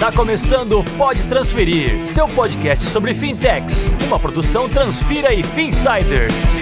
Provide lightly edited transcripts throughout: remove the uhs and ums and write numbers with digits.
Tá começando o Pode Transferir, seu podcast sobre fintechs, uma produção Transfira e Finsiders.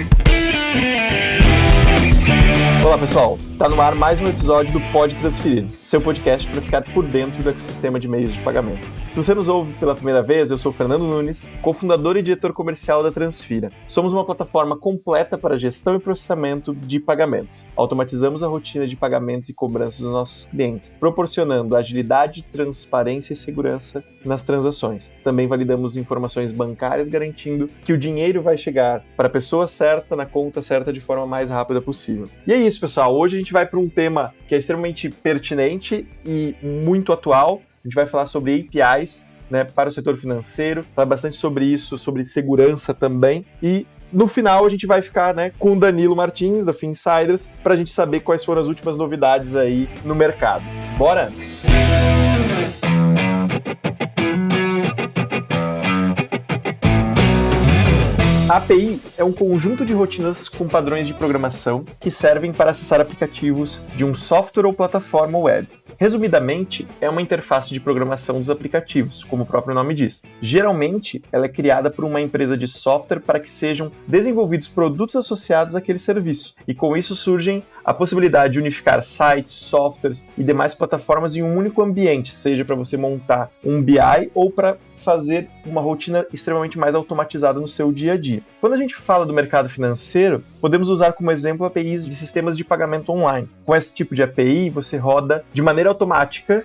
Olá pessoal, tá no ar mais um episódio do Pode Transferir, seu podcast para ficar por dentro do ecossistema de meios de pagamento. Se você nos ouve pela primeira vez, eu sou o Fernando Nunes, cofundador e diretor comercial da Transfira. Somos uma plataforma completa para gestão e processamento de pagamentos. Automatizamos a rotina de pagamentos e cobranças dos nossos clientes, proporcionando agilidade, transparência e segurança nas transações. Também validamos informações bancárias, garantindo que o dinheiro vai chegar para a pessoa certa, na conta certa, de forma mais rápida possível. E é isso, pessoal. Hoje a gente vai para um tema que é extremamente pertinente e muito atual. A gente vai falar sobre APIs, para o setor financeiro, falar bastante sobre isso, sobre segurança também. E no final a gente vai ficar com o Danilo Martins, da Finsiders, para a gente saber quais foram as últimas novidades aí no mercado. Bora? A API é um conjunto de rotinas com padrões de programação que servem para acessar aplicativos de um software ou plataforma web. Resumidamente, é uma interface de programação dos aplicativos, como o próprio nome diz. Geralmente, ela é criada por uma empresa de software para que sejam desenvolvidos produtos associados àquele serviço, e com isso surgem a possibilidade de unificar sites, softwares e demais plataformas em um único ambiente, seja para você montar um BI ou para fazer uma rotina extremamente mais automatizada no seu dia a dia. Quando a gente fala do mercado financeiro, podemos usar como exemplo APIs de sistemas de pagamento online. Com esse tipo de API, você roda de maneira automática,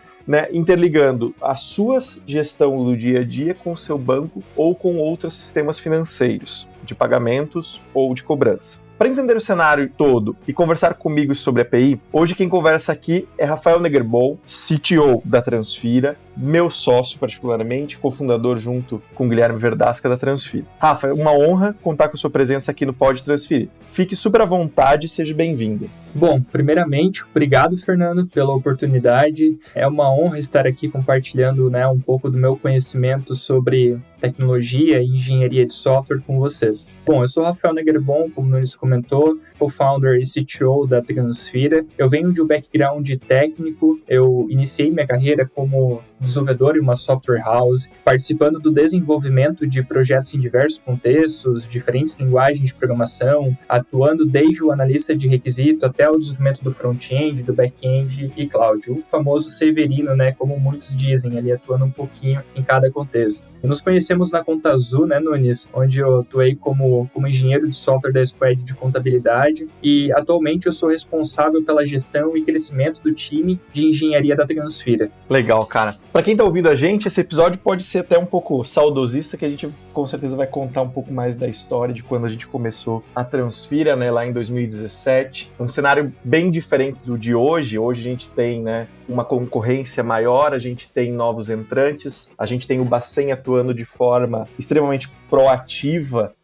interligando a sua gestão do dia a dia com o seu banco ou com outros sistemas financeiros, de pagamentos ou de cobrança. Para entender o cenário todo e conversar comigo sobre API, hoje quem conversa aqui é Rafael Negerbol, CTO da Transfira, meu sócio particularmente, cofundador junto com Guilherme Verdasca da Transfira. Rafa, é uma honra contar com a sua presença aqui no Pode Transferir. Fique super à vontade e seja bem-vindo. Bom, primeiramente, obrigado, Fernando, pela oportunidade. É uma honra estar aqui compartilhando um pouco do meu conhecimento sobre tecnologia e engenharia de software com vocês. Bom, eu sou Rafael Negerbol, como o Nunes comentou, co-founder e CTO da Transfira. Eu venho de um background técnico, eu iniciei minha carreira como desenvolvedor em uma software house, participando do desenvolvimento de projetos em diversos contextos, diferentes linguagens de programação, atuando desde o analista de requisito até o desenvolvimento do front-end, do back-end e cloud. O famoso Severino, como muitos dizem, ali atuando um pouquinho em cada contexto. E nos conhecemos na Conta Azul, Nunes, onde eu atuei como engenheiro de software da squad de contabilidade e atualmente eu sou responsável pela gestão e crescimento do time de engenharia da Transfira. Legal, cara. Para quem está ouvindo a gente, esse episódio pode ser até um pouco saudosista, que a gente com certeza vai contar um pouco mais da história de quando a gente começou a Transfira, lá em 2017. Um cenário bem diferente do de hoje. Hoje a gente tem, uma concorrência maior, a gente tem novos entrantes, a gente tem o Bacen atuando de forma extremamente proativa,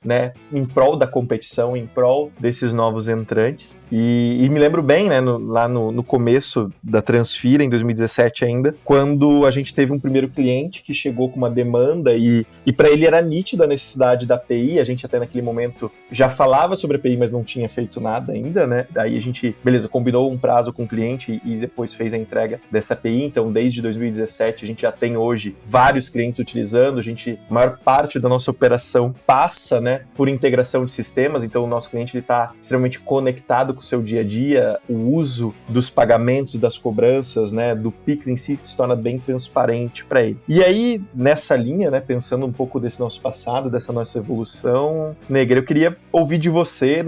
em prol da competição, em prol desses novos entrantes. E me lembro bem, lá no começo da Transfira, em 2017 ainda, quando a gente teve um primeiro cliente que chegou com uma demanda e para ele era nítida a necessidade da API. A gente até naquele momento já falava sobre a API, mas não tinha feito nada ainda, Daí a gente, combinou um prazo com o cliente e depois fez a entrega dessa API. Então, desde 2017, a gente já tem hoje vários clientes utilizando. A maior parte da nossa operação passa, por integração de sistemas. Então, o nosso cliente está extremamente conectado com o seu dia a dia. O uso dos pagamentos, das cobranças, do Pix em si se torna bem transparente para ele. E aí, nessa linha, pensando um pouco desse nosso passado, dessa nossa evolução, Neger, eu queria ouvir de você,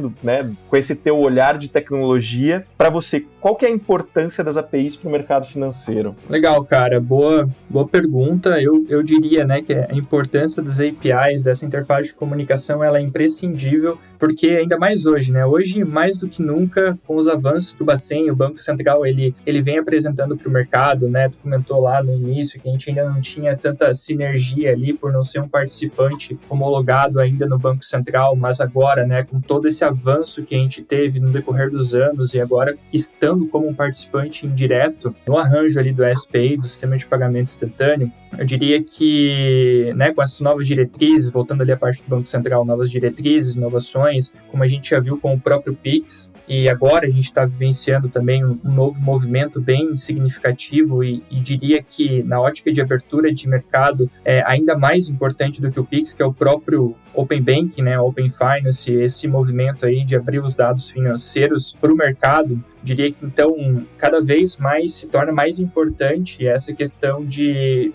com esse teu olhar de tecnologia, para você, qual que é a importância das APIs para o mercado financeiro? Legal, cara. Boa pergunta. Eu diria, que a importância das APIs, dessa interface de comunicação, ela é imprescindível, porque ainda mais hoje, Hoje, mais do que nunca, com os avanços que o Bacen, o Banco Central, ele vem apresentando para o mercado, Tu comentou lá no início que a gente ainda não tinha tanta sinergia ali por não ser um participante homologado ainda no Banco Central, mas agora, com todo esse avanço que a gente teve no decorrer dos anos e agora estamos entrando como um participante indireto no arranjo ali do SPI, do Sistema de Pagamento Instantâneo, eu diria que, né, com essas novas diretrizes, voltando ali à parte do Banco Central, novas diretrizes, inovações, como a gente já viu com o próprio Pix, e agora a gente está vivenciando também um novo movimento bem significativo e diria que na ótica de abertura de mercado é ainda mais importante do que o Pix, que é o próprio Open Banking, né, Open Finance, esse movimento aí de abrir os dados financeiros para o mercado. Diria que, então, cada vez mais se torna mais importante essa questão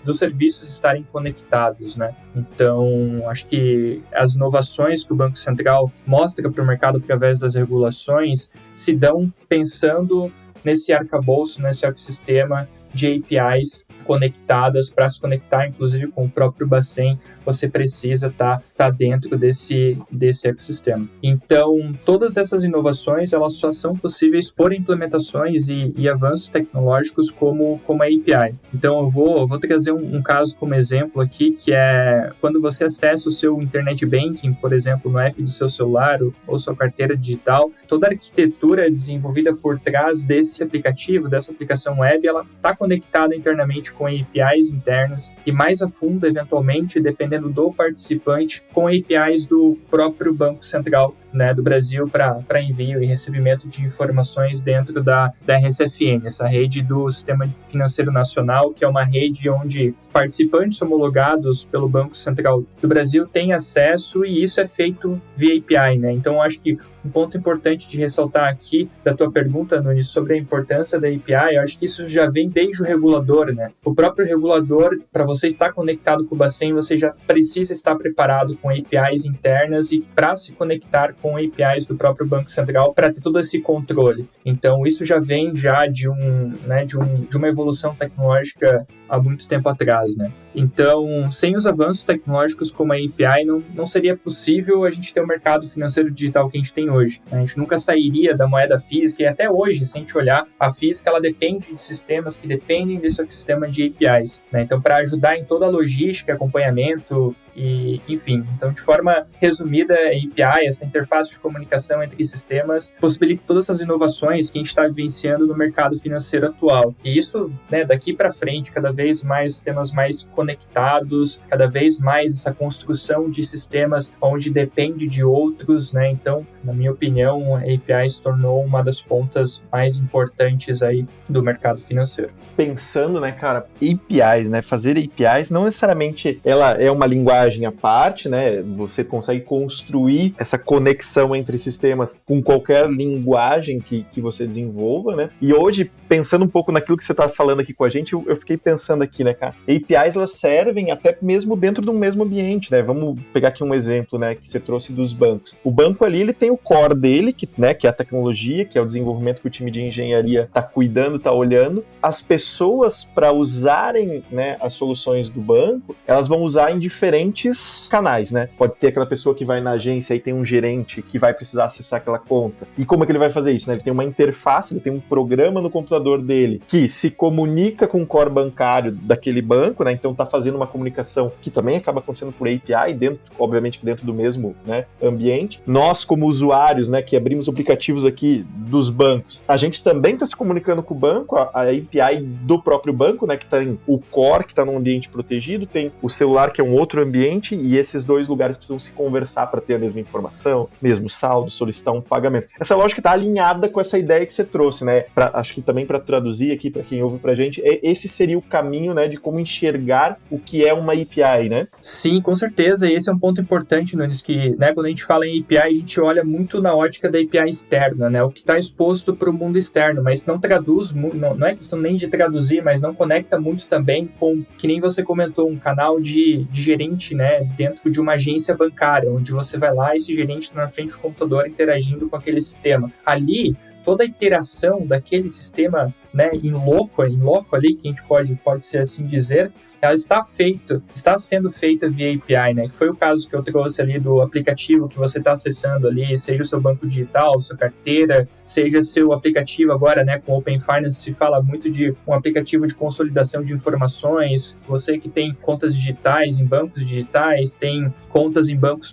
dos serviços estarem conectados, né? Então, acho que as inovações que o Banco Central mostra para o mercado através das regulações se dão pensando nesse arcabouço, nesse ecossistema de APIs conectadas. Para se conectar, inclusive, com o próprio Bacen, você precisa estar dentro desse ecossistema. Então, todas essas inovações, elas só são possíveis por implementações e avanços tecnológicos como a API. Então, eu vou trazer um caso como exemplo aqui, que é quando você acessa o seu Internet Banking, por exemplo, no app do seu celular ou sua carteira digital, toda a arquitetura desenvolvida por trás desse aplicativo, dessa aplicação web, ela está conectada internamente com APIs internas e mais a fundo, eventualmente, dependendo do participante, com APIs do próprio Banco Central, né, do Brasil para envio e recebimento de informações dentro da RSFN, essa rede do Sistema Financeiro Nacional, que é uma rede onde participantes homologados pelo Banco Central do Brasil têm acesso e isso é feito via API, né? Então, acho que um ponto importante de ressaltar aqui da tua pergunta, Nunes, sobre a importância da API, eu acho que isso já vem desde o regulador, né? O próprio regulador, para você estar conectado com o Bacen, você já precisa estar preparado com APIs internas e para se conectar com APIs do próprio Banco Central para ter todo esse controle. Então, isso já vem de uma evolução tecnológica há muito tempo atrás, né? Então, sem os avanços tecnológicos como a API, não seria possível a gente ter o mercado financeiro digital que a gente tem hoje. A gente nunca sairia da moeda física e até hoje, se a gente olhar, a física ela depende de sistemas que dependem desse sistema de APIs, né? Então, para ajudar em toda a logística, acompanhamento e, enfim, então de forma resumida, a API, essa interface de comunicação entre sistemas, possibilita todas essas inovações que a gente está vivenciando no mercado financeiro atual. E isso, né, daqui para frente, cada vez mais sistemas mais conectados, cada vez mais essa construção de sistemas onde depende de outros, né? Então, na minha opinião, a API se tornou uma das pontas mais importantes aí do mercado financeiro. Pensando, né, cara, APIs, né, fazer APIs, não necessariamente ela é uma linguagem à parte, né, você consegue construir essa conexão entre sistemas com qualquer linguagem que você desenvolva, né, e hoje, pensando um pouco naquilo que você tá falando aqui com a gente, eu fiquei pensando aqui, né, cara, APIs, elas servem até mesmo dentro de um mesmo ambiente, né, vamos pegar aqui um exemplo, né, que você trouxe dos bancos. O banco ali, ele tem o core dele, que é a tecnologia, que é o desenvolvimento que o time de engenharia tá cuidando, tá olhando. As pessoas, para usarem, né, as soluções do banco, elas vão usar em diferentes canais, né? Pode ter aquela pessoa que vai na agência e tem um gerente que vai precisar acessar aquela conta. E como é que ele vai fazer isso, né? Ele tem uma interface, ele tem um programa no computador dele que se comunica com o core bancário daquele banco, né? Então tá fazendo uma comunicação que também acaba acontecendo por API, obviamente dentro do mesmo, né, ambiente. Nós, como usuários, né, que abrimos aplicativos aqui dos bancos, a gente também está se comunicando com o banco, a API do próprio banco, né, que tem o core, que está num ambiente protegido, tem o celular, que é um outro ambiente, e esses dois lugares precisam se conversar para ter a mesma informação, mesmo saldo, solicitar um pagamento. Essa lógica está alinhada com essa ideia que você trouxe, né? Acho que também para traduzir aqui, para quem ouve pra gente, esse seria o caminho, né, de como enxergar o que é uma API, né? Sim, com certeza, e esse é um ponto importante, Nunes, que, né, quando a gente fala em API, a gente olha muito na ótica da API externa, né, o que está exposto para o mundo externo, mas não traduz, não é questão nem de traduzir, mas não conecta muito também com, que nem você comentou, um canal de gerente, né, dentro de uma agência bancária, onde você vai lá e esse gerente está na frente do computador interagindo com aquele sistema. Ali, toda a interação daquele sistema né, em loco ali, que a gente pode ser assim dizer, ela está sendo feita via API, né? Que foi o caso que eu trouxe ali do aplicativo que você está acessando ali, seja o seu banco digital, sua carteira, seja seu aplicativo agora, né? Com Open Finance se fala muito de um aplicativo de consolidação de informações. Você que tem contas digitais em bancos digitais, tem contas em bancos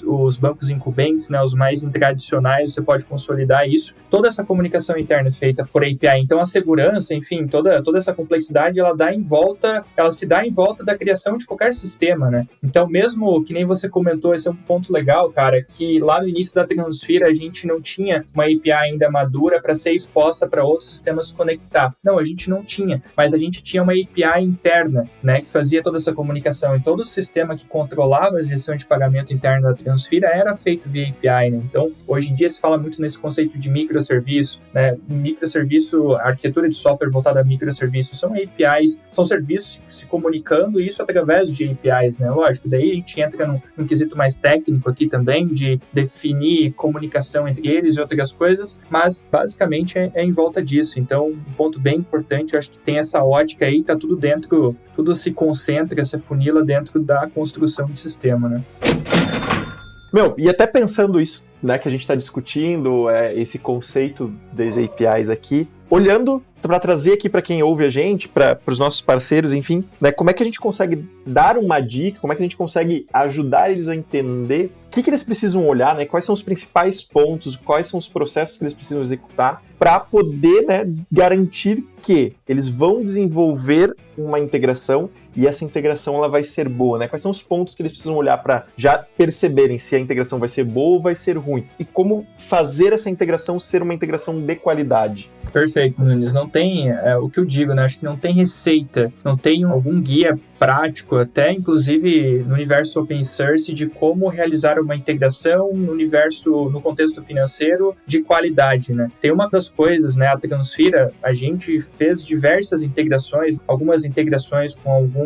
os bancos incumbentes, né? Os mais tradicionais, você pode consolidar isso. Toda essa comunicação interna é feita por API. Então a segurança, enfim, toda essa complexidade, ela se dá em volta da criação de qualquer sistema, né? Então, mesmo que nem você comentou, esse é um ponto legal, cara, que lá no início da Transfira a gente não tinha uma API ainda madura para ser exposta para outros sistemas se conectar. Não, a gente não tinha, mas a gente tinha uma API interna, né, que fazia toda essa comunicação, e todo o sistema que controlava a gestão de pagamento interna da Transfira era feito via API, né? Então, hoje em dia se fala muito nesse conceito de microserviço, né? Microserviço, arquitetura de software voltada a microserviços, são APIs, são serviços que se comunicando isso através de APIs, né? Lógico, daí a gente entra num quesito mais técnico aqui também, de definir comunicação entre eles e outras coisas, mas basicamente é em volta disso. Então, um ponto bem importante, eu acho que tem essa ótica aí, tá tudo dentro, tudo se concentra, se funila dentro da construção de sistema, né? E até pensando isso, né, que a gente está discutindo, esse conceito das APIs aqui, olhando para trazer aqui para quem ouve a gente, para os nossos parceiros, enfim, né, como é que a gente consegue dar uma dica, como é que a gente consegue ajudar eles a entender o que eles precisam olhar, né, quais são os principais pontos, quais são os processos que eles precisam executar para poder, né, garantir que eles vão desenvolver uma integração e essa integração ela vai ser boa, né? Quais são os pontos que eles precisam olhar para já perceberem se a integração vai ser boa ou vai ser ruim? E como fazer essa integração ser uma integração de qualidade? Perfeito, Nunes. Não tem, o que eu digo, né? Acho que não tem receita, não tem algum guia prático, até inclusive no universo open source, de como realizar uma integração no contexto financeiro de qualidade, né? Tem uma das coisas, né? A Transfira, a gente fez diversas integrações, algumas integrações com alguns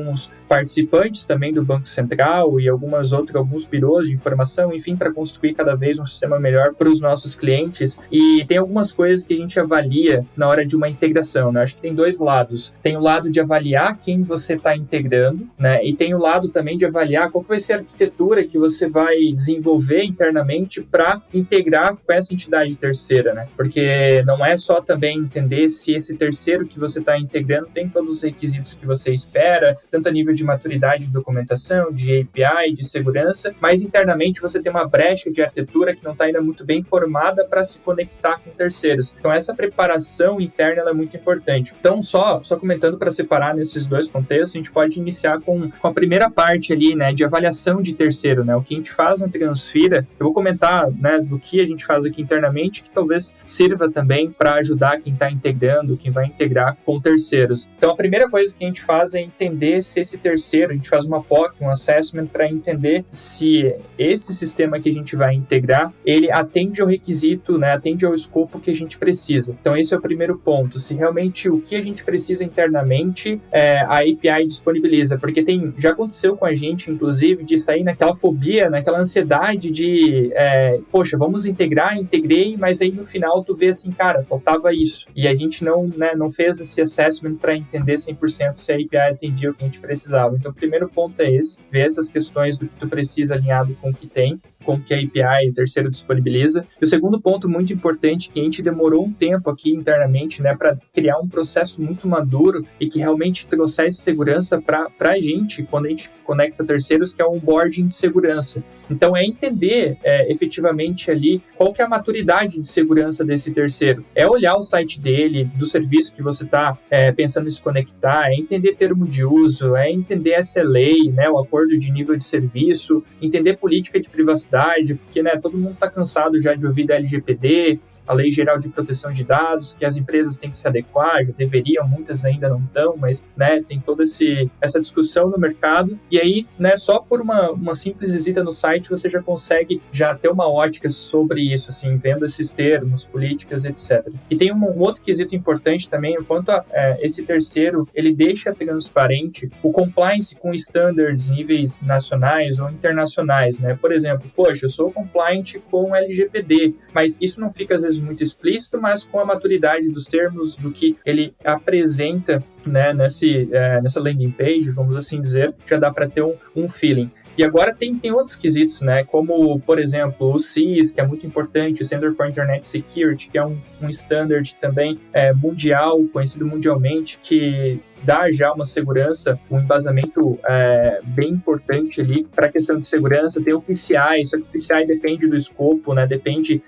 participantes também do Banco Central e alguns birôs de informação, enfim, para construir cada vez um sistema melhor para os nossos clientes. E tem algumas coisas que a gente avalia na hora de uma integração, né? Acho que tem dois lados. Tem o lado de avaliar quem você está integrando, né? E tem o lado também de avaliar qual que vai ser a arquitetura que você vai desenvolver internamente para integrar com essa entidade terceira, né? Porque não é só também entender se esse terceiro que você está integrando tem todos os requisitos que você espera, tanto a nível de maturidade de documentação, de API, de segurança, mas internamente você tem uma brecha de arquitetura que não está ainda muito bem formada para se conectar com terceiros. Então essa preparação interna ela é muito importante. Então só comentando para separar nesses dois contextos, a gente pode iniciar com a primeira parte ali, né, de avaliação de terceiro, né, o que a gente faz na Transfira. Eu vou comentar, né, do que a gente faz aqui internamente, que talvez sirva também para ajudar quem está integrando, quem vai integrar com terceiros. Então a primeira coisa que a gente faz é entender se esse terceiro, a gente faz uma POC, um assessment, para entender se esse sistema que a gente vai integrar, ele atende ao requisito, né, atende ao escopo que a gente precisa. Então esse é o primeiro ponto, se realmente o que a gente precisa internamente a API disponibiliza, porque já aconteceu com a gente, inclusive, de sair naquela fobia, naquela ansiedade de, vamos integrei, mas aí no final tu vê assim, cara, faltava isso. E a gente não fez esse assessment para entender 100% se a API atendia o que a gente precisava. Então, o primeiro ponto é esse, ver essas questões do que tu precisa alinhado com o que tem, com o que a API, o terceiro, disponibiliza. E o segundo ponto muito importante, que a gente demorou um tempo aqui internamente, né, para criar um processo muito maduro e que realmente trouxesse segurança para a gente, quando a gente conecta terceiros, que é o onboarding de segurança. Então, é entender efetivamente ali qual que é a maturidade de segurança desse terceiro. É olhar o site dele, do serviço que você está pensando em se conectar, é entender termo de uso, é entender SLA, né, o acordo de nível de serviço, entender política de privacidade, porque, né, todo mundo está cansado já de ouvir da LGPD, a Lei Geral de Proteção de Dados, que as empresas têm que se adequar, já deveriam, muitas ainda não estão, mas, né, tem toda essa discussão no mercado, e aí, né, só por uma simples visita no site, você já consegue já ter uma ótica sobre isso, assim, vendo esses termos, políticas, etc. E tem um outro quesito importante também, enquanto esse terceiro, ele deixa transparente o compliance com standards níveis nacionais ou internacionais, né? Por exemplo, eu sou compliant com LGPD, mas isso não fica, às vezes, preciso muito explícito, mas com a maturidade dos termos, do que ele apresenta, né, nessa landing page, vamos assim dizer, já dá para ter um feeling. E agora tem outros quesitos, né, como, por exemplo, o CIS, que é muito importante, o Center for Internet Security, que é um standard também mundial, conhecido mundialmente, que dá já uma segurança, um embasamento bem importante ali para a questão de segurança. Tem o PCI, só que o PCI depende do escopo, né, depende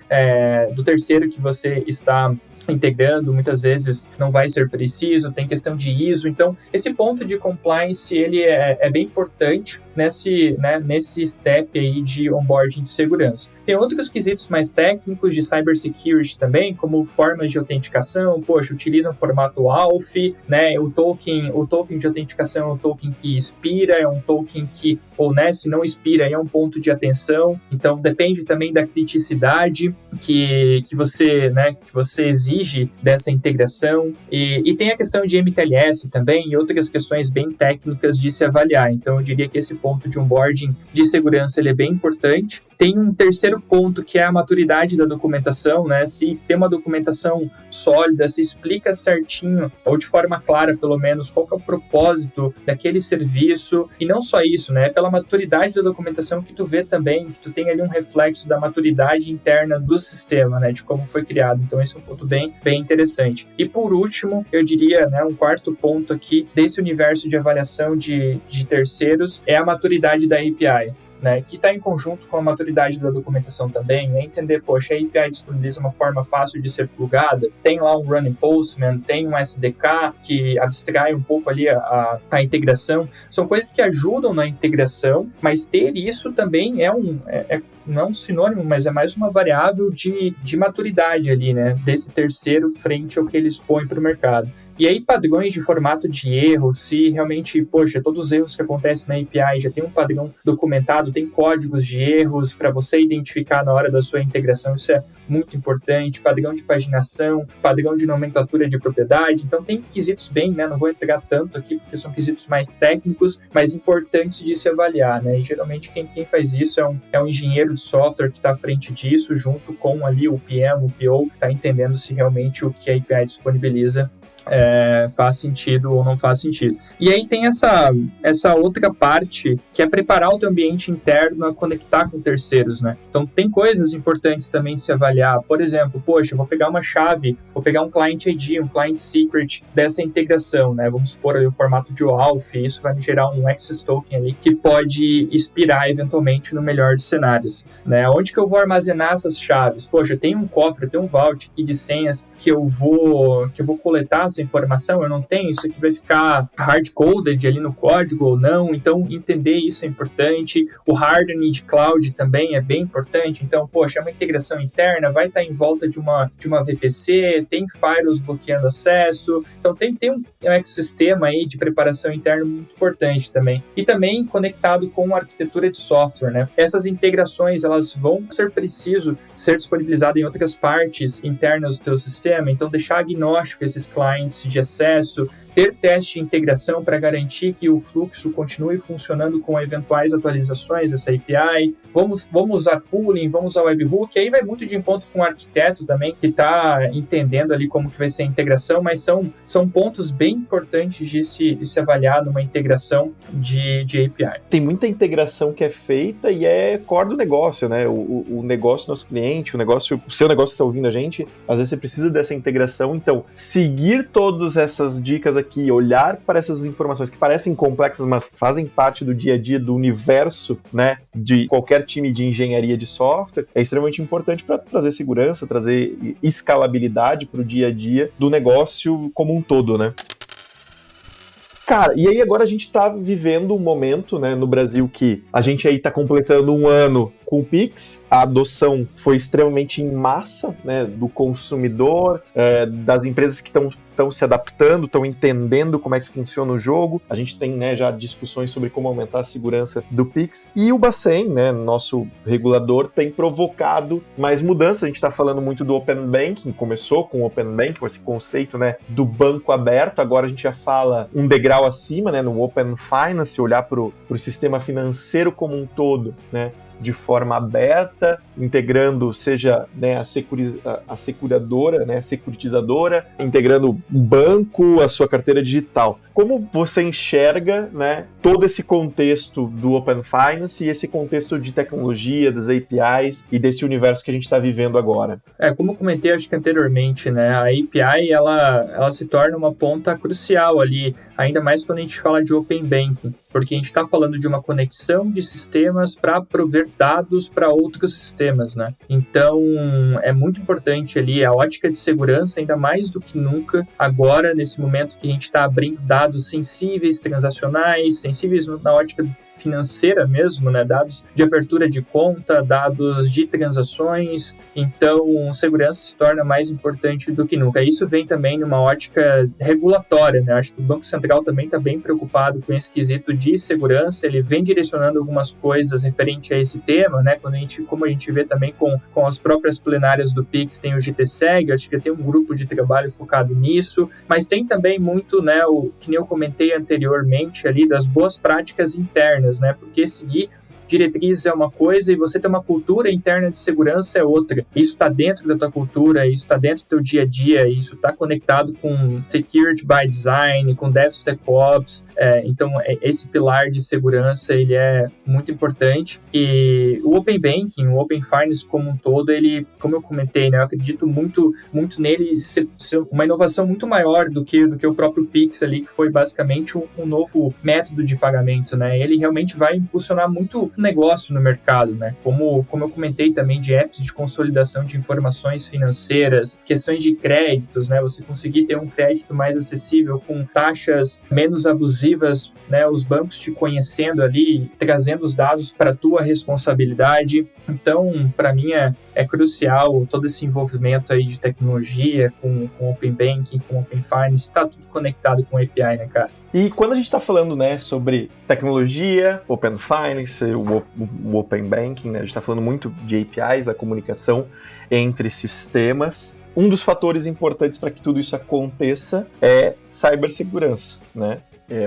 do terceiro que você está integrando, muitas vezes não vai ser preciso, tem questão de ISO, então esse ponto de compliance ele é bem importante nesse step aí de onboarding de segurança. Tem outros quesitos mais técnicos de cybersecurity também, como formas de autenticação, utilizam formato ALF, né, o token de autenticação é um token que expira, é um token que, se não expira, é um ponto de atenção, então depende também da criticidade que você exige dessa integração, e tem a questão de MTLS também, e outras questões bem técnicas de se avaliar, então eu diria que esse ponto de onboarding de segurança ele é bem importante. Tem um terceiro ponto que é a maturidade da documentação, né? Se tem uma documentação sólida, se explica certinho, ou de forma clara, pelo menos, qual que é o propósito daquele serviço, e não só isso, né? Pela maturidade da documentação que tu vê também, que tu tem ali um reflexo da maturidade interna do sistema, né? De como foi criado. Então, esse é um ponto bem interessante. E por último, eu diria, né? Um quarto ponto aqui desse universo de avaliação de terceiros é a maturidade da API. Né, que está em conjunto com a maturidade da documentação também, é entender, a API disponibiliza uma forma fácil de ser plugada, tem lá um Running Postman, tem um SDK que abstrai um pouco ali a integração, são coisas que ajudam na integração, mas ter isso também não é um sinônimo, mas é mais uma variável de maturidade ali, né, desse terceiro frente ao que eles põem para o mercado. E aí, padrões de formato de erro, se realmente, todos os erros que acontecem na API já tem um padrão documentado, tem códigos de erros para você identificar na hora da sua integração, isso é muito importante, padrão de paginação, padrão de nomenclatura de propriedade, então tem quesitos bem, né, não vou entrar tanto aqui porque são quesitos mais técnicos, mas importantes de se avaliar, né, e geralmente quem faz isso é um engenheiro de software que está à frente disso, junto com ali o PM, o PO, está entendendo se realmente o que a API disponibiliza faz sentido ou não faz sentido. E aí tem essa outra parte que é preparar o teu ambiente interno a conectar com terceiros, né? Então tem coisas importantes também de se avaliar. Por exemplo, eu vou pegar uma chave, vou pegar um client ID, um client secret dessa integração, né? Vamos supor ali o formato de OAuth, isso vai me gerar um access token ali que pode expirar eventualmente no melhor dos cenários, né? Onde que eu vou armazenar essas chaves? Eu tenho um cofre, eu tenho um vault aqui de senhas que eu vou coletar essa informação, eu não tenho, isso aqui vai ficar hard-coded ali no código ou não, então entender isso é importante. O hardening de cloud também é bem importante, então, é uma integração interna, vai estar em volta de uma VPC, tem firewalls bloqueando acesso, então tem um ecossistema aí de preparação interna muito importante também. E também conectado com a arquitetura de software, né? Essas integrações, elas vão ser preciso ser disponibilizadas em outras partes internas do teu sistema, então deixar agnóstico esses clients de acesso, ter teste de integração para garantir que o fluxo continue funcionando com eventuais atualizações dessa API. Vamos usar pooling, vamos usar webhook, aí vai muito de encontro com o arquiteto também, que está entendendo ali como que vai ser a integração, mas são pontos bem importantes de se avaliar numa integração de API. Tem muita integração que é feita e é core do negócio, né? O negócio do nosso cliente, o seu negócio está ouvindo a gente, às vezes você precisa dessa integração, então seguir todas essas dicas aqui, olhar para essas informações que parecem complexas, mas fazem parte do dia a dia, do universo, né, de qualquer time de engenharia de software, é extremamente importante para trazer segurança, trazer escalabilidade para o dia a dia do negócio como um todo, né? Cara, e aí agora a gente tá vivendo um momento, né, no Brasil que a gente aí tá completando um ano com o Pix, a adoção foi extremamente em massa, né, do consumidor, das empresas que estão se adaptando, estão entendendo como é que funciona o jogo. A gente tem, né, já discussões sobre como aumentar a segurança do Pix. E o Bacen, né, nosso regulador, tem provocado mais mudanças. A gente está falando muito do Open Banking, começou com o Open Banking, com esse conceito, né, do banco aberto. Agora a gente já fala um degrau acima, né, no Open Finance, olhar para o sistema financeiro como um todo, né, de forma aberta, integrando, seja, né, a securadora, né, a securitizadora, integrando o banco, a sua carteira digital. Como você enxerga, né, todo esse contexto do Open Finance e esse contexto de tecnologia, das APIs e desse universo que a gente está vivendo agora? Como eu comentei, acho que anteriormente, né, a API, ela se torna uma ponta crucial ali, ainda mais quando a gente fala de Open Banking, porque a gente está falando de uma conexão de sistemas para prover dados para outros sistemas, né? Então, é muito importante ali a ótica de segurança, ainda mais do que nunca, agora, nesse momento que a gente está abrindo dados sensíveis, transacionais, sensíveis na ótica financeira mesmo, né? Dados de abertura de conta, dados de transações. Então, segurança se torna mais importante do que nunca. Isso vem também numa ótica regulatória, né? Acho que o Banco Central também está bem preocupado com esse quesito de segurança. Ele vem direcionando algumas coisas referente a esse tema, né? Como a gente vê também com as próprias plenárias do PIX, tem o GTSEG, acho que tem um grupo de trabalho focado nisso, mas tem também muito, né, que nem eu comentei anteriormente ali, das boas práticas internas, né? Porque seguir diretrizes é uma coisa e você ter uma cultura interna de segurança é outra. Isso está dentro da tua cultura, isso está dentro do teu dia a dia, isso está conectado com Security by Design, com DevSecOps. Então, esse pilar de segurança, ele é muito importante. E o Open Banking, o Open Finance como um todo, ele, como eu comentei, né, eu acredito muito nele ser uma inovação muito maior do que o próprio Pix ali, que foi basicamente um novo método de pagamento, né? Ele realmente vai impulsionar muito negócio no mercado, né? Como eu comentei também de apps de consolidação de informações financeiras, questões de créditos, né? Você conseguir ter um crédito mais acessível com taxas menos abusivas, né? Os bancos te conhecendo ali, trazendo os dados para a tua responsabilidade. Então, para mim é crucial todo esse envolvimento aí de tecnologia com Open Banking, com Open Finance, está tudo conectado com API, né, cara? E quando a gente está falando, né, sobre tecnologia, Open Finance, o Open Banking, né, a gente está falando muito de APIs, a comunicação entre sistemas. Um dos fatores importantes para que tudo isso aconteça é cibersegurança, né?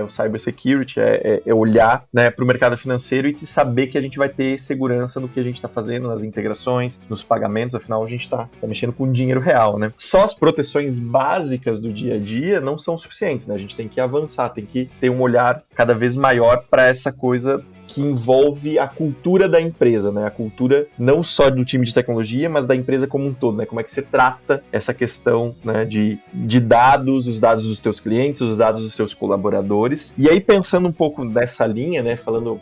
O cybersecurity, é olhar, né, para o mercado financeiro e saber que a gente vai ter segurança no que a gente está fazendo, nas integrações, nos pagamentos, afinal a gente está mexendo com dinheiro real, né? Só as proteções básicas do dia a dia não são suficientes, né? A gente tem que avançar, tem que ter um olhar cada vez maior para essa coisa que envolve a cultura da empresa, né? A cultura não só do time de tecnologia, mas da empresa como um todo, né? Como é que você trata essa questão, né, de dados, os dados dos teus clientes, os dados dos seus colaboradores. E aí, pensando um pouco nessa linha, né,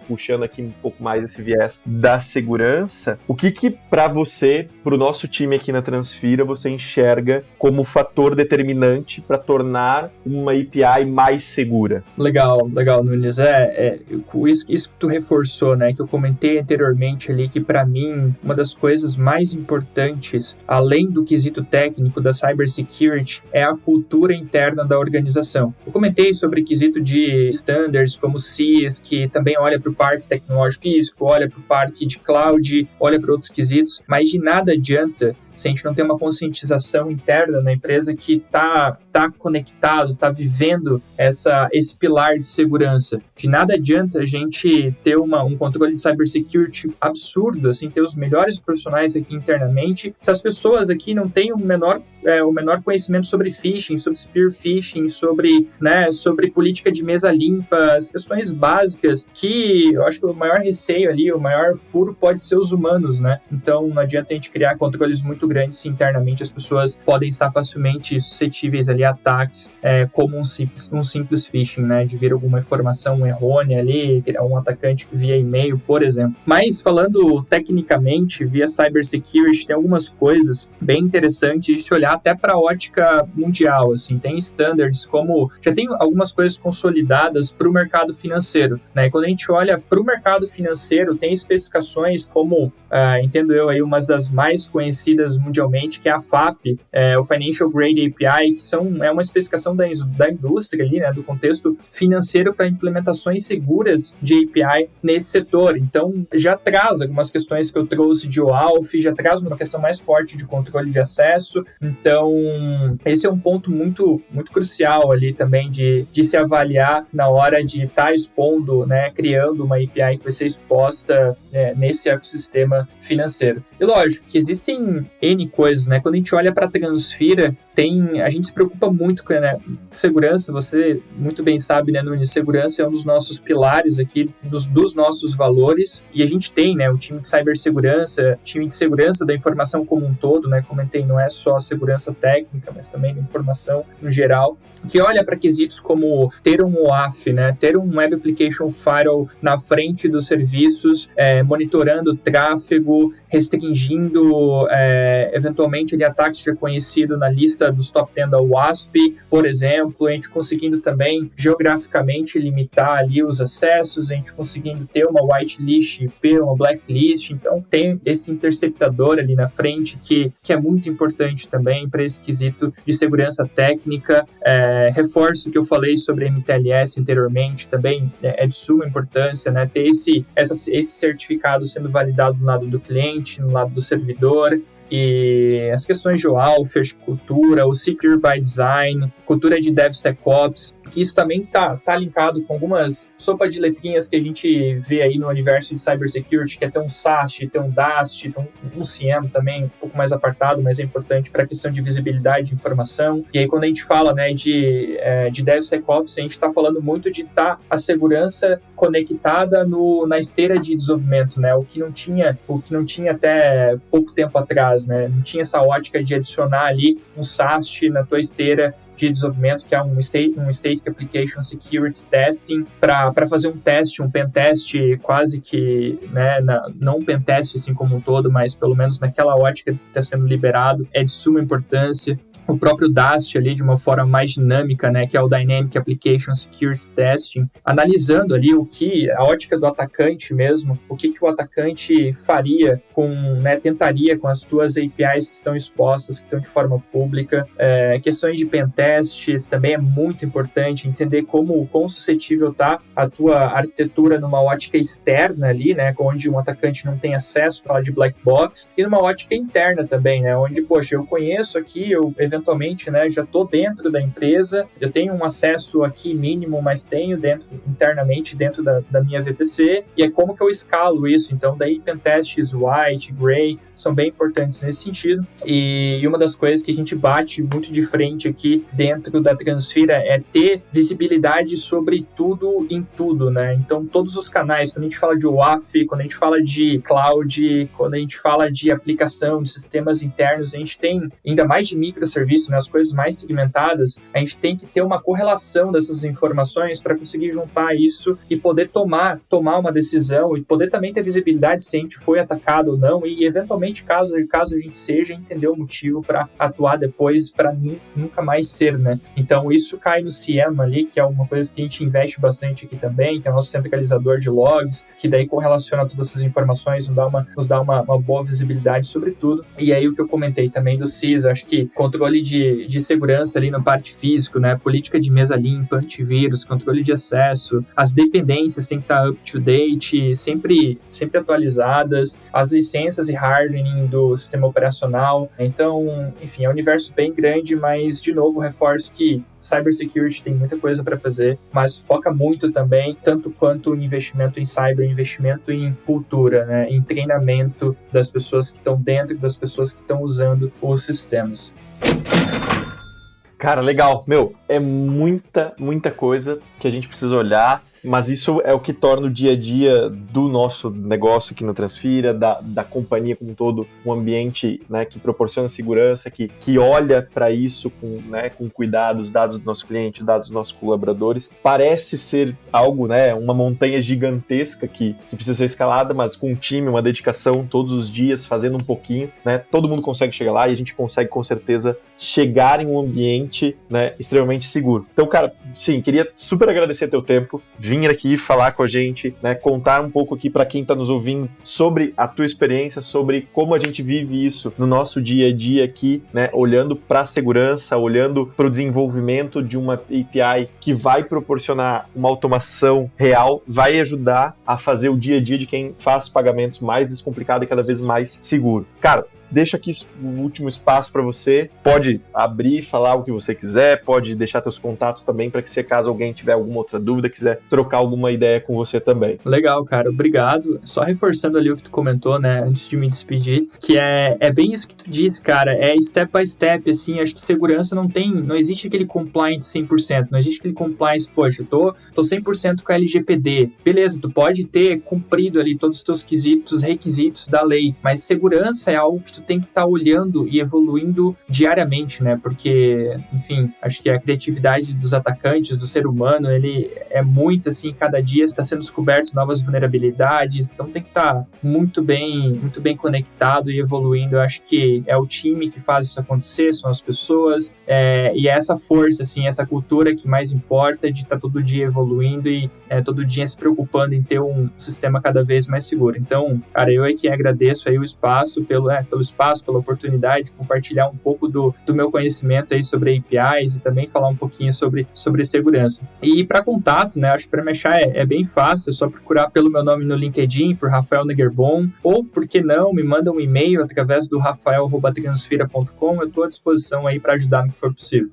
puxando aqui um pouco mais esse viés da segurança, o que para você, pro nosso time aqui na Transfira, você enxerga como fator determinante para tornar uma API mais segura? Legal, Nunes. Isso que tu reforçou, né, que eu comentei anteriormente ali, que para mim uma das coisas mais importantes, além do quesito técnico da cybersecurity, é a cultura interna da organização. Eu comentei sobre o quesito de standards como CIS, que também olha para o parque tecnológico físico, olha para o parque de cloud, olha para outros quesitos, mas de nada adianta se a gente não tem uma conscientização interna na empresa que tá conectado, tá vivendo esse pilar de segurança. De nada adianta a gente ter um controle de cybersecurity absurdo, assim, ter os melhores profissionais aqui internamente, se as pessoas aqui não têm o menor conhecimento sobre phishing, sobre spear phishing, sobre política de mesa limpa, as questões básicas que eu acho que o maior receio ali, o maior furo pode ser os humanos, né? Então não adianta a gente criar controles muito grandes se internamente as pessoas podem estar facilmente suscetíveis ali a ataques, como um simples phishing, né? De vir alguma informação errônea ali, criar um atacante via e-mail, por exemplo. Mas falando tecnicamente, via cybersecurity, tem algumas coisas bem interessantes de se olhar até para a ótica mundial, assim, tem standards como, já tem algumas coisas consolidadas para o mercado financeiro, né? E quando a gente olha para o mercado financeiro, tem especificações como, entendo eu aí, uma das mais conhecidas reconhecidas mundialmente, que é a FAP, o Financial Grade API, que é uma especificação da indústria ali, né, do contexto financeiro para implementações seguras de API nesse setor. Então, já traz algumas questões que eu trouxe de OAuth, já traz uma questão mais forte de controle de acesso. Então, esse é um ponto muito, muito crucial ali também de se avaliar na hora de estar expondo, né, criando uma API que vai ser exposta nesse ecossistema financeiro. E lógico que existem N coisas, né? Quando a gente olha para a Transfira, a gente se preocupa muito com, né, segurança. Você muito bem sabe, né, Nunes, segurança é um dos nossos pilares aqui, dos nossos valores, e a gente tem, né, um time de cibersegurança, time de segurança da informação como um todo, né, comentei, não é só a segurança técnica, mas também da informação no geral, que olha para quesitos como ter um OAuth, né, ter um Web Application Firewall na frente dos serviços, monitorando o tráfego, restringindo eventualmente ali, ataques reconhecidos na lista dos top 10 da WASP, por exemplo, a gente conseguindo também geograficamente limitar ali os acessos, a gente conseguindo ter uma whitelist IP, uma blacklist. Então tem esse interceptador ali na frente que é muito importante também para esse quesito de segurança técnica. Reforço o que eu falei sobre MTLS anteriormente, também é de suma importância, né, ter esse certificado sendo validado do lado do cliente, no lado do servidor. E as questões de OAuth, cultura, o Secure by Design, cultura de DevSecOps, que isso também tá linkado com algumas sopa de letrinhas que a gente vê aí no universo de cybersecurity, que é ter um SAST, ter um DAST, ter um CIEM também, um pouco mais apartado, mas é importante para a questão de visibilidade de informação. E aí quando a gente fala, né, de DevSecOps, a gente está falando muito de estar a segurança conectada na esteira de desenvolvimento, né, o que não tinha até pouco tempo atrás, né, não tinha essa ótica de adicionar ali um SAST na tua esteira de desenvolvimento, que é um Static Application Security Testing, para fazer um teste, um pentest quase que, né, não um pentest assim como um todo, mas pelo menos naquela ótica que está sendo liberado, é de suma importância. O próprio DAST ali de uma forma mais dinâmica, né, que é o Dynamic Application Security Testing, analisando ali a ótica do atacante mesmo, o que o atacante faria tentaria com as tuas APIs que estão expostas, que estão de forma pública. Questões de pentests também é muito importante, entender quão suscetível está a tua arquitetura numa ótica externa ali, né, onde um atacante não tem acesso para lá de black box, e numa ótica interna também, né, onde, poxa, eu conheço aqui, eu eventualmente, né, já estou dentro da empresa, eu tenho um acesso aqui mínimo, mas tenho internamente dentro da minha VPC, e é como que eu escalo isso. Então, daí pentests white, gray, são bem importantes nesse sentido. E uma das coisas que a gente bate muito de frente aqui dentro da Transfira é ter visibilidade sobre tudo em tudo, né? Então, todos os canais, quando a gente fala de OAuth, quando a gente fala de cloud, quando a gente fala de aplicação, de sistemas internos, a gente tem ainda mais de microserviços, né, as coisas mais segmentadas, a gente tem que ter uma correlação dessas informações para conseguir juntar isso e poder tomar uma decisão e poder também ter visibilidade se a gente foi atacado ou não e, eventualmente, caso a gente seja, entender o motivo para atuar depois para nunca mais ser, né? Então, isso cai no CIEM ali, que é uma coisa que a gente investe bastante aqui também, que é o nosso centralizador de logs, que daí correlaciona todas essas informações, nos dá uma boa visibilidade sobre tudo. E aí, o que eu comentei também do CIS, acho que controle de segurança ali na parte física, né? Política de mesa limpa, antivírus, controle de acesso, as dependências têm que estar up to date, sempre atualizadas, as licenças e hardening do sistema operacional. Então, enfim, é um universo bem grande, mas, de novo, reforço que cybersecurity tem muita coisa para fazer, mas foca muito também, tanto quanto o investimento em cyber, investimento em cultura, né? Em treinamento das pessoas que estão dentro, das pessoas que estão usando os sistemas. Cara, legal. É muita coisa que a gente precisa olhar, mas isso é o que torna o dia a dia do nosso negócio aqui na Transfira, da companhia como um todo, um ambiente, né, que proporciona segurança, que olha para isso com cuidado, os dados do nosso cliente, dados dos nossos colaboradores. Parece ser algo, né, uma montanha gigantesca que precisa ser escalada, mas com um time, uma dedicação todos os dias, fazendo um pouquinho, né, todo mundo consegue chegar lá e a gente consegue com certeza chegar em um ambiente, né, extremamente seguro. Então, cara, sim, queria super agradecer teu tempo, vir aqui falar com a gente, né, contar um pouco aqui para quem está nos ouvindo sobre a tua experiência, sobre como a gente vive isso no nosso dia a dia aqui, né, olhando para a segurança, olhando para o desenvolvimento de uma API que vai proporcionar uma automação real, vai ajudar a fazer o dia a dia de quem faz pagamentos mais descomplicado e cada vez mais seguro. Cara, deixa aqui o último espaço para você. Pode abrir, falar o que você quiser, pode deixar teus contatos também para que, se caso alguém tiver alguma outra dúvida, quiser trocar alguma ideia com você também. Legal, cara, obrigado. Só reforçando ali o que tu comentou, né, antes de me despedir, que é bem isso que tu disse, cara, é step by step, assim, acho que segurança não existe aquele compliance 100%, não existe aquele compliance, poxa, eu tô 100% com a LGPD, beleza, tu pode ter cumprido ali todos os teus requisitos da lei, mas segurança é algo que tu tem que estar olhando e evoluindo diariamente, né? Porque, enfim, acho que a criatividade dos atacantes, do ser humano, ele é muito, assim, cada dia está sendo descoberto novas vulnerabilidades, então tem que estar muito bem conectado e evoluindo. Eu acho que é o time que faz isso acontecer, são as pessoas, e é essa força, assim, essa cultura que mais importa, de estar todo dia evoluindo e todo dia se preocupando em ter um sistema cada vez mais seguro. Então, cara, eu é que agradeço aí o espaço, pelo espaço, pela oportunidade de compartilhar um pouco do meu conhecimento aí sobre APIs e também falar um pouquinho sobre segurança. E para contato, né, acho que para me achar é bem fácil, é só procurar pelo meu nome no LinkedIn, por Rafael Negerbon, ou, por que não, me manda um e-mail através do rafael@transfira.com, eu estou à disposição aí para ajudar no que for possível.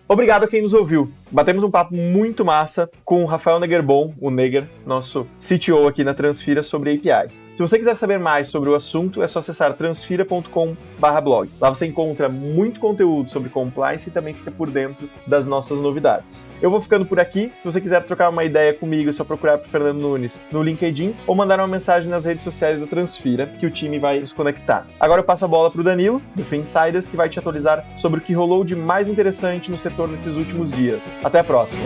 Obrigado a quem nos ouviu. Batemos um papo muito massa com o Rafael Negerbon, o Neger, nosso CTO aqui na Transfira, sobre APIs. Se você quiser saber mais sobre o assunto, é só acessar transfira.com/blog. Lá você encontra muito conteúdo sobre compliance e também fica por dentro das nossas novidades. Eu vou ficando por aqui. Se você quiser trocar uma ideia comigo, é só procurar por Fernando Nunes no LinkedIn ou mandar uma mensagem nas redes sociais da Transfira, que o time vai nos conectar. Agora eu passo a bola para o Danilo, do FinSiders, que vai te atualizar sobre o que rolou de mais interessante no setor nesses últimos dias. Até a próxima!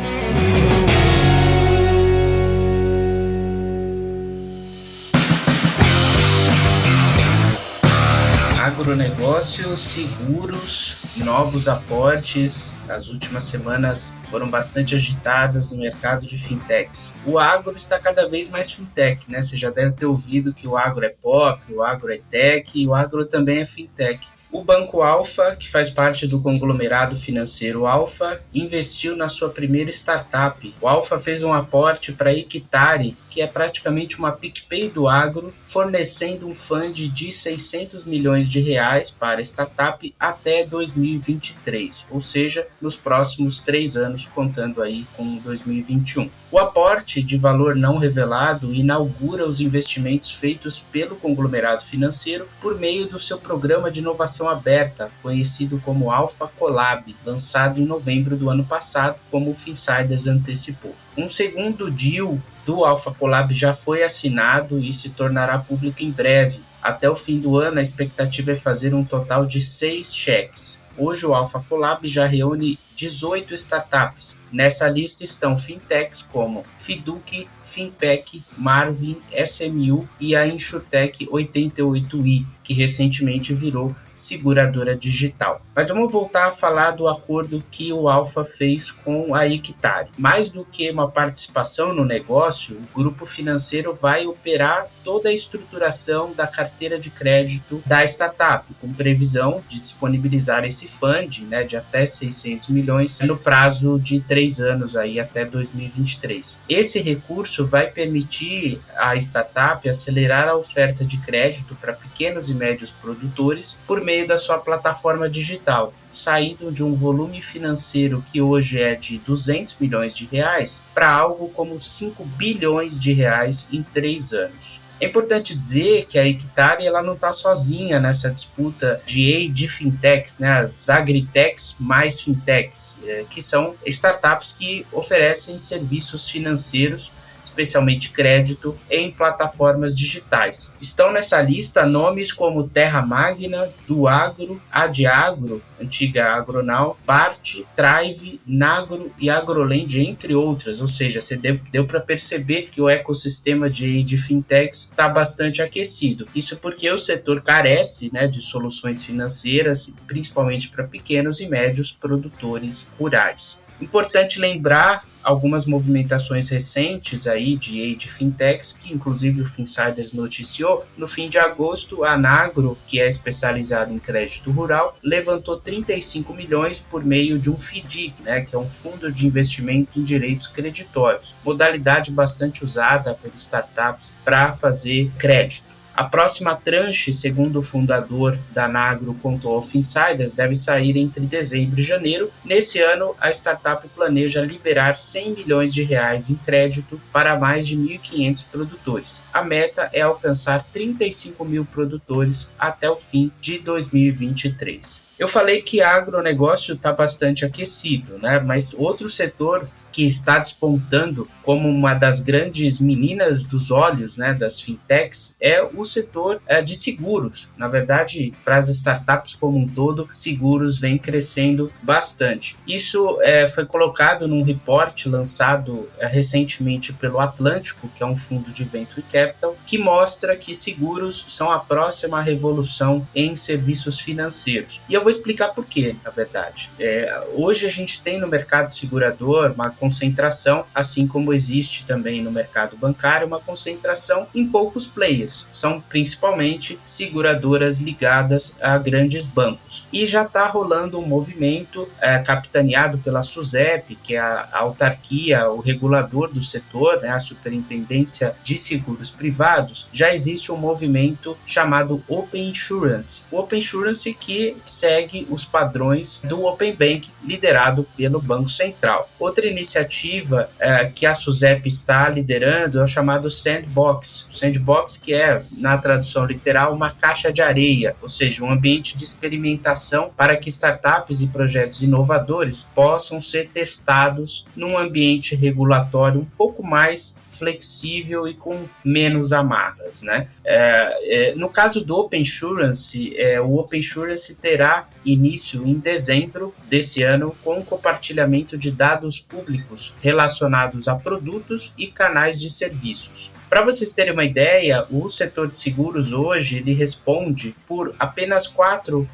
Agronegócios, seguros, novos aportes. As últimas semanas foram bastante agitadas no mercado de fintechs. O agro está cada vez mais fintech, né? Você já deve ter ouvido que o agro é pop, o agro é tech e o agro também é fintech. O Banco Alfa, que faz parte do conglomerado financeiro Alfa, investiu na sua primeira startup. O Alfa fez um aporte para a Equitare, que é praticamente uma PicPay do agro, fornecendo um fund de R$600 milhões para a startup até 2023, ou seja, nos próximos 3 anos, contando aí com 2021. O aporte de valor não revelado inaugura os investimentos feitos pelo conglomerado financeiro por meio do seu programa de inovação aberta, conhecido como Alfa Collab, lançado em novembro do ano passado, como o FinSiders antecipou. Um segundo deal do Alfa Collab já foi assinado e se tornará público em breve. Até o fim do ano, a expectativa é fazer um total de 6 cheques. Hoje, o Alfa Collab já reúne 18 startups. Nessa lista estão fintechs como Fiduc, Finpec, Marvin, SMU e a Insurtech 88i, que recentemente virou seguradora digital. Mas vamos voltar a falar do acordo que o Alfa fez com a Equitare. Mais do que uma participação no negócio, o grupo financeiro vai operar toda a estruturação da carteira de crédito da startup, com previsão de disponibilizar esse fund, né, de até 600 milhões no prazo de 3 anos, aí, até 2023. Esse recurso vai permitir à startup acelerar a oferta de crédito para pequenos e médios produtores por meio da sua plataforma digital, saindo de um volume financeiro que hoje é de 200 milhões de reais para algo como 5 bilhões de reais em 3 anos. É importante dizer que a Equitare ela não está sozinha nessa disputa de fintechs, né? As agritechs mais fintechs, que são startups que oferecem serviços financeiros, especialmente crédito, em plataformas digitais. Estão nessa lista nomes como Terra Magna, Duagro, Adiagro, antiga Agronal, Bart, Thrive, Nagro e Agroland, entre outras. Ou seja, você deu para perceber que o ecossistema de fintechs está bastante aquecido. Isso porque o setor carece, né, de soluções financeiras, principalmente para pequenos e médios produtores rurais. Importante lembrar algumas movimentações recentes aí de fintechs, que inclusive o Finsiders noticiou. No fim de agosto, a Anagro, que é especializada em crédito rural, levantou 35 milhões por meio de um FDIC, né, que é um fundo de investimento em direitos creditórios, modalidade bastante usada por startups para fazer crédito. A próxima tranche, segundo o fundador da Anagro contou ao Finsiders, deve sair entre dezembro e janeiro. Nesse ano, a startup planeja liberar 100 milhões de reais em crédito para mais de 1.500 produtores. A meta é alcançar 35 mil produtores até o fim de 2023. Eu falei que agronegócio está bastante aquecido, né? Mas outro setor que está despontando como uma das grandes meninas dos olhos, né, das fintechs, é o setor de seguros. Na verdade, para as startups como um todo, seguros vem crescendo bastante. Isso foi colocado num report lançado recentemente pelo Atlântico, que é um fundo de venture capital, que mostra que seguros são a próxima revolução em serviços financeiros. E eu vou explicar por quê, na verdade. Hoje a gente tem no mercado segurador uma concentração, assim como existe também no mercado bancário, uma concentração em poucos players. São principalmente seguradoras ligadas a grandes bancos. E já está rolando um movimento capitaneado pela SUSEP, que é a autarquia, o regulador do setor, né, a Superintendência de Seguros Privados. Já existe um movimento chamado Open Insurance. O Open Insurance que segue os padrões do Open Bank, liderado pelo Banco Central. Outra iniciativa que a SUSEP está liderando é o chamado Sandbox. O Sandbox, que é, na tradução literal, uma caixa de areia, ou seja, um ambiente de experimentação para que startups e projetos inovadores possam ser testados num ambiente regulatório um pouco mais flexível e com menos amarras, né? No caso do Open Insurance, o Open Insurance terá início em dezembro desse ano com o compartilhamento de dados públicos relacionados a produtos e canais de serviços. Para vocês terem uma ideia, o setor de seguros hoje ele responde por apenas 4%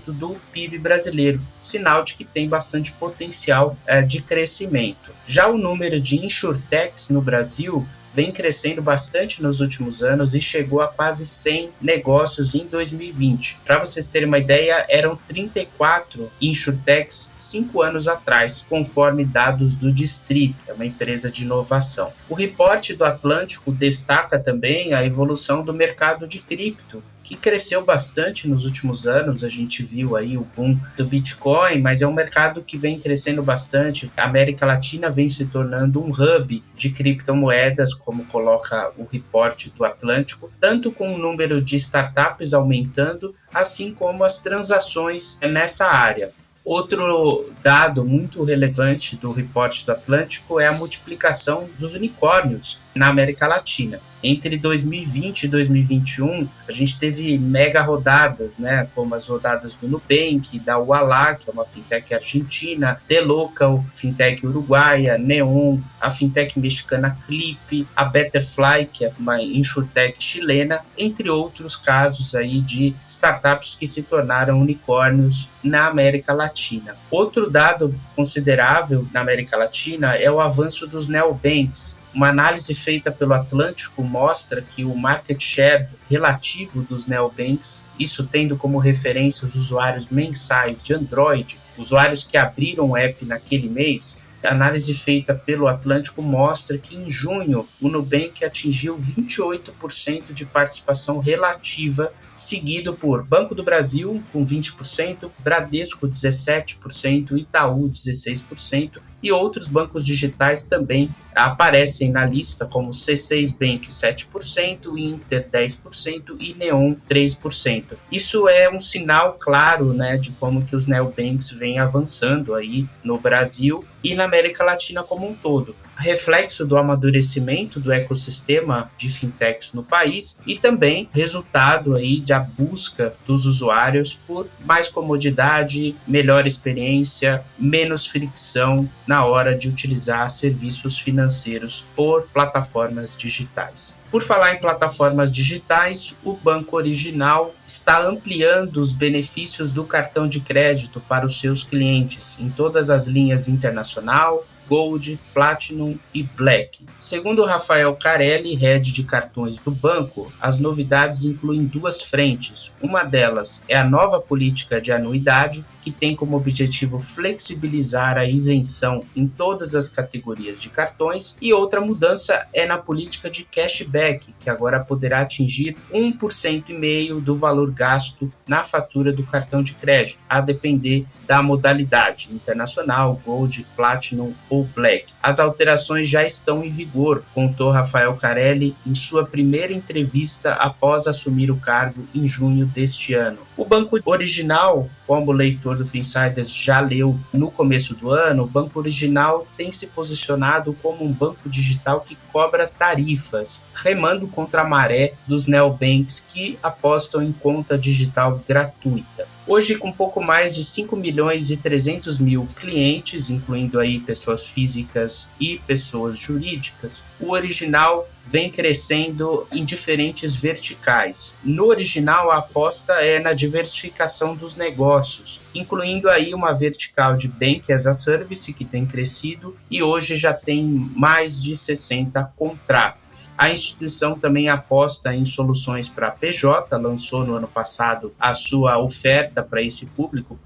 do PIB brasileiro, sinal de que tem bastante potencial de crescimento. Já o número de insurtechs no Brasil vem crescendo bastante nos últimos anos e chegou a quase 100 negócios em 2020. Para vocês terem uma ideia, eram 34 insurtechs 5 anos atrás, conforme dados do Distrito, é uma empresa de inovação. O reporte do Atlântico destaca também a evolução do mercado de cripto, que cresceu bastante nos últimos anos. A gente viu aí o boom do Bitcoin, mas é um mercado que vem crescendo bastante. A América Latina vem se tornando um hub de criptomoedas, como coloca o reporte do Atlântico, tanto com o número de startups aumentando, assim como as transações nessa área. Outro dado muito relevante do reporte do Atlântico é a multiplicação dos unicórnios na América Latina. Entre 2020 e 2021, a gente teve mega rodadas, né, como as rodadas do Nubank, da Ualá, que é uma fintech argentina, The Local, fintech uruguaia, Neon, a fintech mexicana Clip, a Betterfly, que é uma insurtech chilena, entre outros casos aí de startups que se tornaram unicórnios na América Latina. Outro dado considerável na América Latina é o avanço dos neobanks. Uma análise feita pelo Atlântico mostra que o market share relativo dos neobanks, isso tendo como referência os usuários mensais de Android, usuários que abriram o app naquele mês, a análise feita pelo Atlântico mostra que em junho o Nubank atingiu 28% de participação relativa, seguido por Banco do Brasil com 20%, Bradesco 17%, Itaú 16%, e outros bancos digitais também aparecem na lista, como C6 Bank 7%, Inter 10% e Neon 3%. Isso é um sinal claro, né, de como que os neobanks vêm avançando aí no Brasil e na América Latina como um todo. Reflexo do amadurecimento do ecossistema de fintechs no país e também resultado aí da busca dos usuários por mais comodidade, melhor experiência, menos fricção na hora de utilizar serviços financeiros financeiros por plataformas digitais. Por falar em plataformas digitais, o Banco Original está ampliando os benefícios do cartão de crédito para os seus clientes em todas as linhas Internacional, Gold, Platinum e Black. Segundo Rafael Carelli, head de cartões do banco, as novidades incluem duas frentes. Uma delas é a nova política de anuidade, que tem como objetivo flexibilizar a isenção em todas as categorias de cartões, e outra mudança é na política de cashback, que agora poderá atingir 1,5% do valor gasto na fatura do cartão de crédito, a depender da modalidade, Internacional, Gold, Platinum ou Black. As alterações já estão em vigor, contou Rafael Carelli em sua primeira entrevista após assumir o cargo em junho deste ano. O Banco Original, como o leitor do Finsiders já leu no começo do ano, o Banco Original tem se posicionado como um banco digital que cobra tarifas, remando contra a maré dos neobanks que apostam em conta digital gratuita. Hoje, com pouco mais de 5.300.000 clientes, incluindo aí pessoas físicas e pessoas jurídicas, o Original vem crescendo em diferentes verticais. No Original, a aposta é na diversificação dos negócios, incluindo aí uma vertical de Bank as a Service, que tem crescido e hoje já tem mais de 60 contratos. A instituição também aposta em soluções para PJ, lançou no ano passado a sua oferta para esse público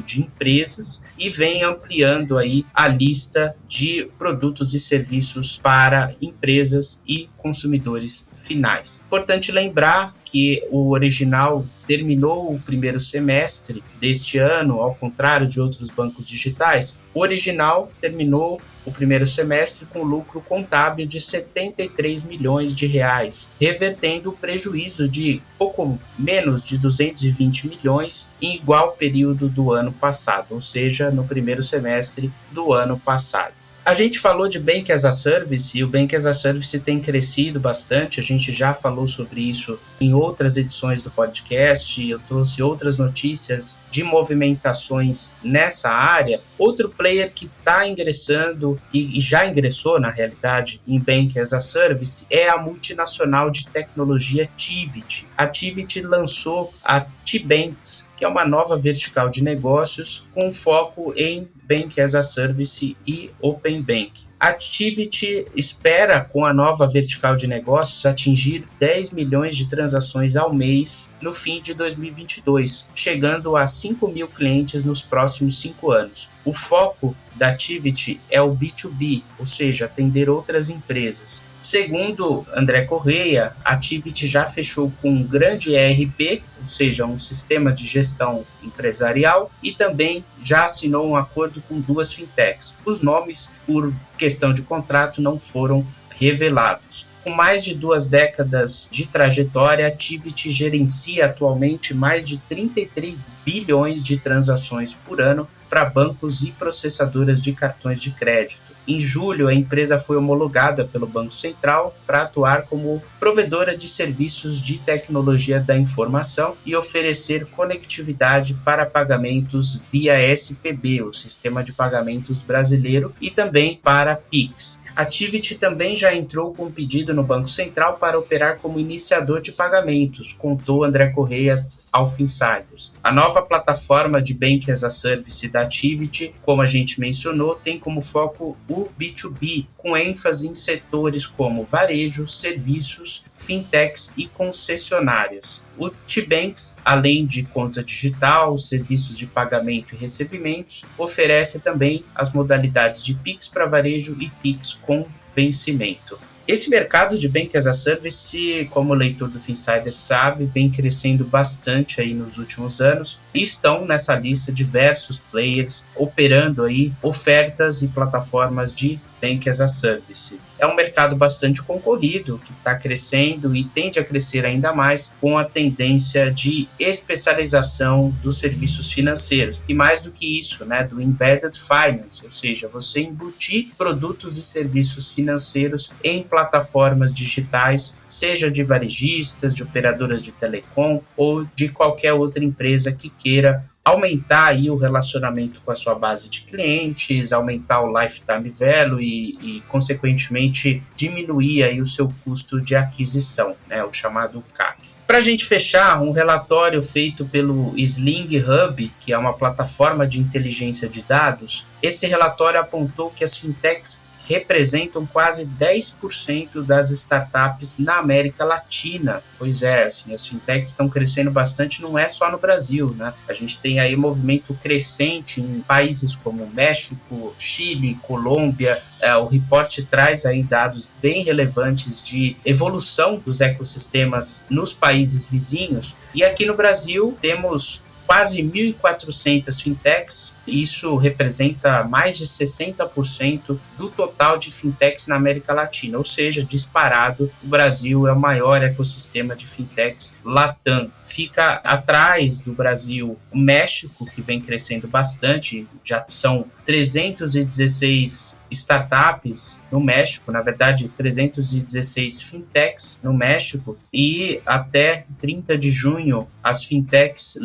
de empresas, e vem ampliando aí a lista de produtos e serviços para empresas e consumidores finais. Importante lembrar que o Original terminou o primeiro semestre deste ano, ao contrário de outros bancos digitais, o Original terminou o primeiro semestre com lucro contábil de 73 milhões de reais, revertendo o prejuízo de pouco menos de 220 milhões em igual período do ano passado, ou seja, no primeiro semestre do ano passado. A gente falou de Bank as a Service e o Bank as a Service tem crescido bastante, a gente já falou sobre isso em outras edições do podcast, eu trouxe outras notícias de movimentações nessa área. Outro player que está ingressando e já ingressou, na realidade, em Bank as a Service é a multinacional de tecnologia Tiviti. A Tiviti lançou a T-Banks, que é uma nova vertical de negócios com foco em Bank as a Service e Open Bank. A Tiviti espera, com a nova vertical de negócios, atingir 10 milhões de transações ao mês no fim de 2022, chegando a 5 mil clientes nos próximos 5 anos. O foco da Tiviti é o B2B, ou seja, atender outras empresas. Segundo André Correia, a Tiviti já fechou com um grande ERP, ou seja, um sistema de gestão empresarial, e também já assinou um acordo com 2 fintechs. Os nomes, por questão de contrato, não foram revelados. Com mais de 2 décadas de trajetória, a Tiviti gerencia atualmente mais de 33 bilhões de transações por ano para bancos e processadoras de cartões de crédito. Em julho, a empresa foi homologada pelo Banco Central para atuar como provedora de serviços de tecnologia da informação e oferecer conectividade para pagamentos via SPB, o Sistema de Pagamentos Brasileiro, e também para Pix. A Tiviti também já entrou com um pedido no Banco Central para operar como iniciador de pagamentos, contou André Correia ao Finsiders. A nova plataforma de Bank as a Service da Tiviti, como a gente mencionou, tem como foco o B2B, com ênfase em setores como varejo, serviços, fintechs e concessionárias. O T-Banks, além de conta digital, serviços de pagamento e recebimentos, oferece também as modalidades de Pix para varejo e Pix com vencimento. Esse mercado de Bank as a Service, como o leitor do Finsider sabe, vem crescendo bastante aí nos últimos anos e estão nessa lista diversos players operando aí ofertas e plataformas de Bank as a Service. É um mercado bastante concorrido, que está crescendo e tende a crescer ainda mais com a tendência de especialização dos serviços financeiros. E mais do que isso, né, do Embedded Finance, ou seja, você embutir produtos e serviços financeiros em plataformas digitais, seja de varejistas, de operadoras de telecom ou de qualquer outra empresa que queira aumentar aí o relacionamento com a sua base de clientes, aumentar o lifetime value e consequentemente, diminuir aí o seu custo de aquisição, né, o chamado CAC. Para a gente fechar, um relatório feito pelo Sling Hub, que é uma plataforma de inteligência de dados, esse relatório apontou que as fintechs representam quase 10% das startups na América Latina. Pois é, assim, as fintechs estão crescendo bastante, não é só no Brasil, né? A gente tem aí movimento crescente em países como México, Chile, Colômbia. O reporte traz aí dados bem relevantes de evolução dos ecossistemas nos países vizinhos. E aqui no Brasil temos quase 1.400 fintechs, e isso representa mais de 60% do total de fintechs na América Latina, ou seja, disparado, o Brasil é o maior ecossistema de fintechs Latam. Fica atrás do Brasil o México, que vem crescendo bastante, já são 316 startups no México, na verdade 316 fintechs no México, e até 30 de junho as fintechs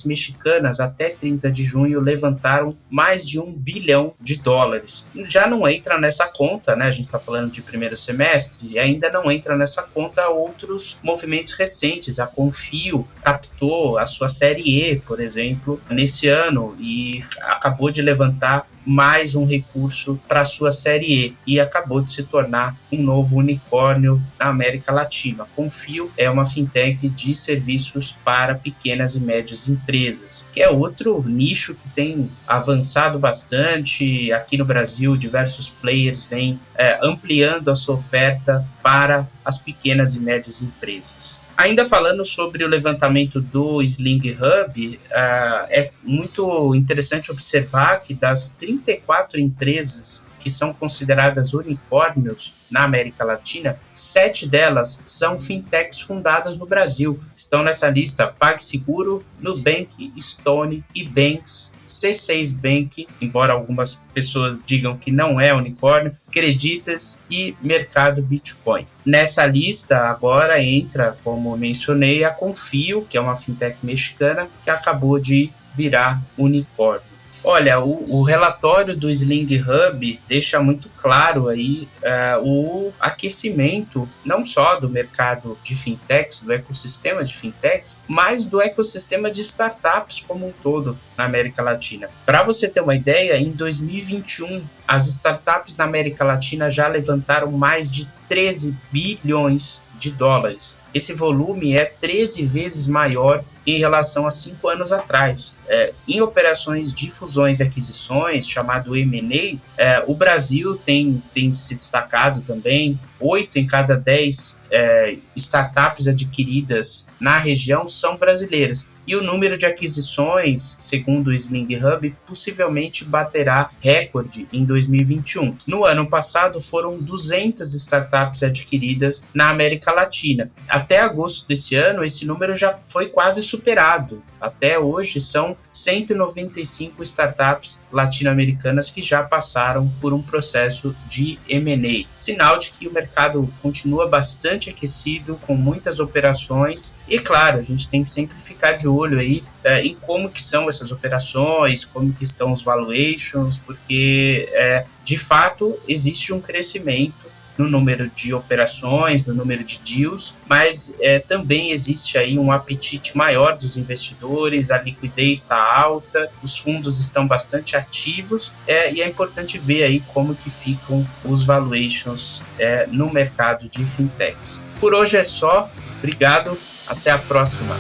mexicanas até 30 de junho levantaram mais de $1 bilhão. Já não entra nessa conta, né? A gente está falando de primeiro semestre, e ainda não entra nessa conta outros movimentos recentes. A Konfio captou a sua série E, por exemplo, nesse ano, e acabou de levantar mais um recurso para a sua série E e acabou de se tornar um novo unicórnio na América Latina. A Konfio é uma fintech de serviços para pequenas e médias empresas, que é outro nicho que tem avançado bastante. Aqui no Brasil, diversos players vêm ampliando a sua oferta para as pequenas e médias empresas. Ainda falando sobre o levantamento do Sling Hub, é muito interessante observar que das 34 empresas que são consideradas unicórnios na América Latina, 7 delas são fintechs fundadas no Brasil. Estão nessa lista PagSeguro, Nubank, Stone, eBanks, C6 Bank, embora algumas pessoas digam que não é unicórnio, Creditas e Mercado Bitcoin. Nessa lista agora entra, como mencionei, a Konfio, que é uma fintech mexicana que acabou de virar unicórnio. Olha, o relatório do Sling Hub deixa muito claro aí o aquecimento não só do mercado de fintechs, do ecossistema de fintechs, mas do ecossistema de startups como um todo na América Latina. Para você ter uma ideia, em 2021, as startups na América Latina já levantaram mais de $13 bilhões. Esse volume é 13 vezes maior em relação a 5 anos atrás. Em operações de fusões e aquisições, chamado M&A, o Brasil tem se destacado também. 8 em cada 10 startups adquiridas na região são brasileiras. E o número de aquisições, segundo o Sling Hub, possivelmente baterá recorde em 2021. No ano passado, foram 200 startups adquiridas na América Latina. Até agosto desse ano, esse número já foi quase superado. Até hoje, são 195 startups latino-americanas que já passaram por um processo de M&A. Sinal de que o mercado continua bastante aquecido, com muitas operações. E, claro, a gente tem que sempre ficar de olho aí em como que são essas operações, como que estão os valuations, porque, de fato, existe um crescimento no número de operações, no número de deals, mas também existe aí um apetite maior dos investidores, a liquidez está alta, os fundos estão bastante ativos, e é importante ver aí como que ficam os valuations no mercado de fintechs. Por hoje é só, obrigado, até a próxima.